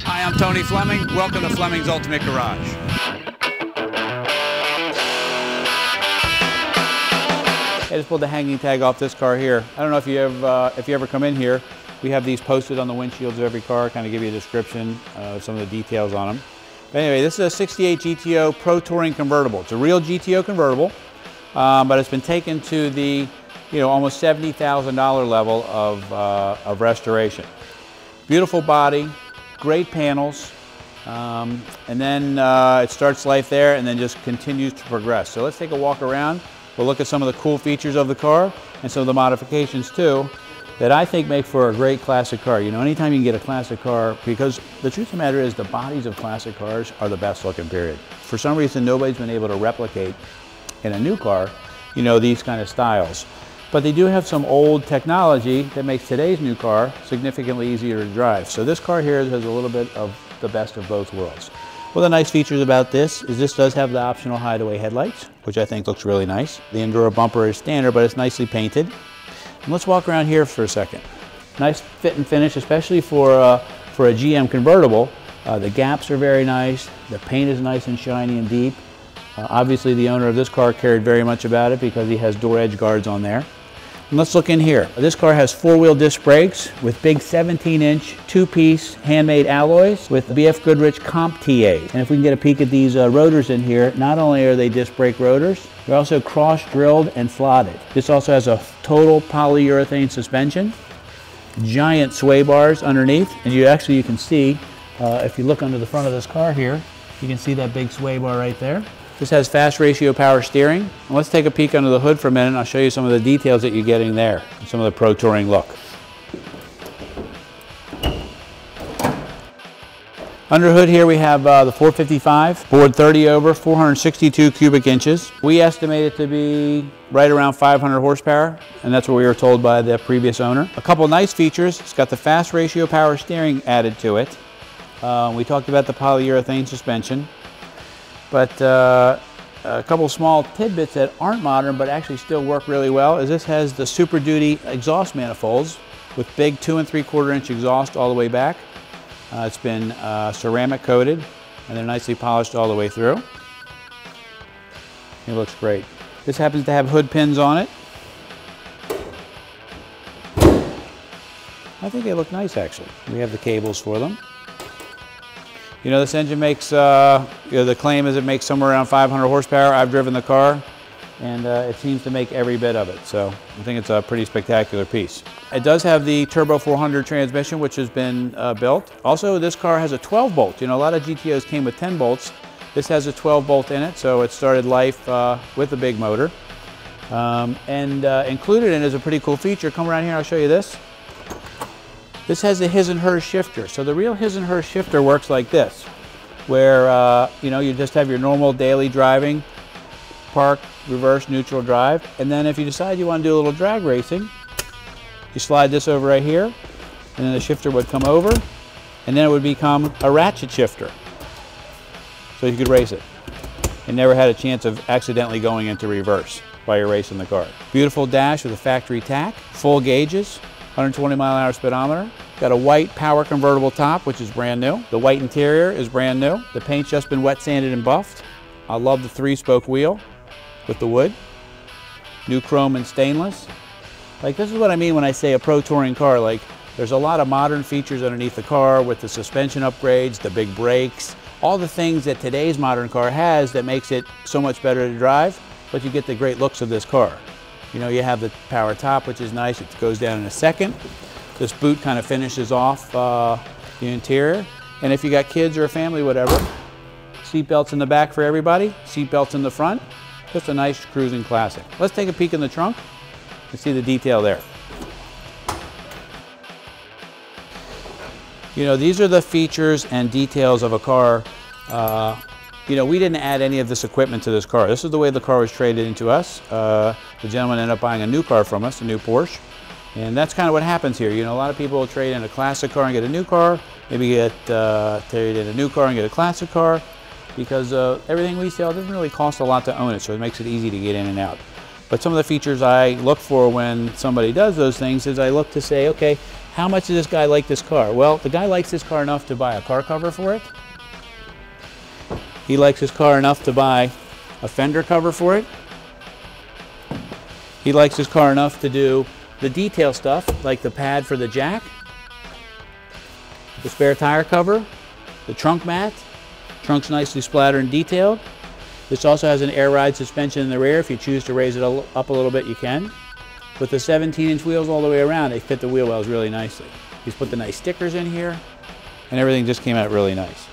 Hi, I'm Tony Fleming. Welcome to Fleming's Ultimate Garage. I just pulled the hanging tag off this car here. I don't know if you ever come in here. We have these posted on the windshields of every car, kind of give you a description of some of the details on them. But anyway, this is a 68 GTO Pro Touring convertible. It's a real GTO convertible, but it's been taken to the almost $70,000 level of restoration. Beautiful body, great panels, and then it starts life there and then just continues to progress. So let's take a walk around. We'll look at some of the cool features of the car and some of the modifications too that I think make for a great classic car. Anytime you can get a classic car, because the truth of the matter is the bodies of classic cars are the best looking, period. For some reason, nobody's been able to replicate in a new car, these kind of styles. But they do have some old technology that makes today's new car significantly easier to drive. So this car here has a little bit of the best of both worlds. One of the nice features about this is this does have the optional hideaway headlights, which I think looks really nice. The Enduro bumper is standard, but it's nicely painted. And let's walk around here for a second. Nice fit and finish, especially for a GM convertible. The gaps are very nice. The paint is nice and shiny and deep. Obviously, the owner of this car cared very much about it because he has door edge guards on there. And let's look in here. This car has four-wheel disc brakes with big 17-inch, two-piece handmade alloys with BF Goodrich Comp TAs. And if we can get a peek at these rotors in here, not only are they disc brake rotors, they're also cross-drilled and slotted. This also has a total polyurethane suspension, giant sway bars underneath, and you can see, if you look under the front of this car here, you can see that big sway bar right there. This has fast ratio power steering. And let's take a peek under the hood for a minute and I'll show you some of the details that you're getting there, some of the Pro Touring look. Under hood here we have the 455, bored 30 over, 462 cubic inches. We estimate it to be right around 500 horsepower, and that's what we were told by the previous owner. A couple nice features. It's got the fast ratio power steering added to it. We talked about the polyurethane suspension. But a couple small tidbits that aren't modern but actually still work really well is this has the Super Duty exhaust manifolds with big 2 3/4 inch exhaust all the way back. It's been ceramic coated and they're nicely polished all the way through. It looks great. This happens to have hood pins on it. I think they look nice actually. We have the cables for them. This engine makes, the claim is it makes somewhere around 500 horsepower. I've driven the car, and it seems to make every bit of it. So I think it's a pretty spectacular piece. It does have the Turbo 400 transmission, which has been built. Also, this car has a 12 bolt. A lot of GTOs came with 10 bolts. This has a 12 bolt in it, so it started life with a big motor. Included in it is a pretty cool feature. Come around here, I'll show you this. This has a his and hers shifter. So the real his and hers shifter works like this, where you just have your normal daily driving, park, reverse, neutral drive, and then if you decide you want to do a little drag racing, you slide this over right here, and then the shifter would come over, and then it would become a ratchet shifter. So you could race it. And never had a chance of accidentally going into reverse while you're racing the car. Beautiful dash with a factory tack, full gauges, 120-mile-an-hour speedometer. Got a white power convertible top, which is brand new. The white interior is brand new. The paint's just been wet sanded and buffed. I love the 3-spoke wheel with the wood. New chrome and stainless. This is what I mean when I say a Pro Touring car. There's a lot of modern features underneath the car with the suspension upgrades, the big brakes, all the things that today's modern car has that makes it so much better to drive, but you get the great looks of this car. You have the power top, which is nice. It goes down in a second. This boot kind of finishes off the interior. And if you got kids or a family, whatever, seat belts in the back for everybody, seat belts in the front. Just a nice cruising classic. Let's take a peek in the trunk and see the detail there. These are the features and details of a car. We didn't add any of this equipment to this car. This is the way the car was traded into us. The gentleman ended up buying a new car from us, a new Porsche. And that's kind of what happens here. A lot of people will trade in a classic car and get a new car. Maybe trade in a new car and get a classic car. Because everything we sell doesn't really cost a lot to own it, so it makes it easy to get in and out. But some of the features I look for when somebody does those things is I look to say, okay, How much does this guy like this car? Well, the guy likes this car enough to buy a car cover for it. He likes his car enough to buy a fender cover for it. He likes his car enough to do the detail stuff, like the pad for the jack, the spare tire cover, the trunk mat. Trunk's nicely splattered and detailed. This also has an air ride suspension in the rear. If you choose to raise it up a little bit, you can. With the 17-inch wheels all the way around, they fit the wheel wells really nicely. He's put the nice stickers in here, and everything just came out really nice.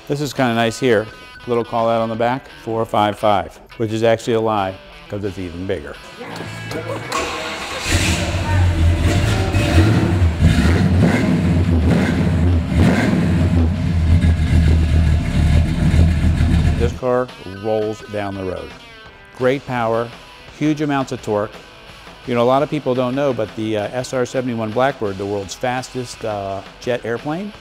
This is kind of nice here. Little call out on the back, 455, which is actually a lie because it's even bigger. This car rolls down the road. Great power, huge amounts of torque. You know, a lot of people don't know, but the SR-71 Blackbird, the world's fastest jet airplane,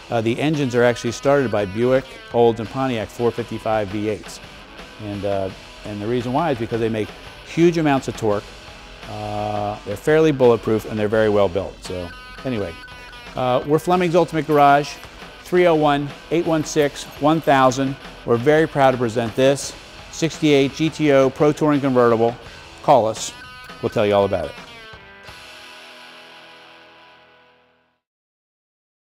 the engines are actually started by Buick, Olds, and Pontiac 455 V8s. And the reason why is because they make huge amounts of torque. They're fairly bulletproof, and they're very well built. So anyway, we're Fleming's Ultimate Garage, 301-816-1000. We're very proud to present this 68 GTO Pro Touring convertible. Call us. We'll tell you all about it.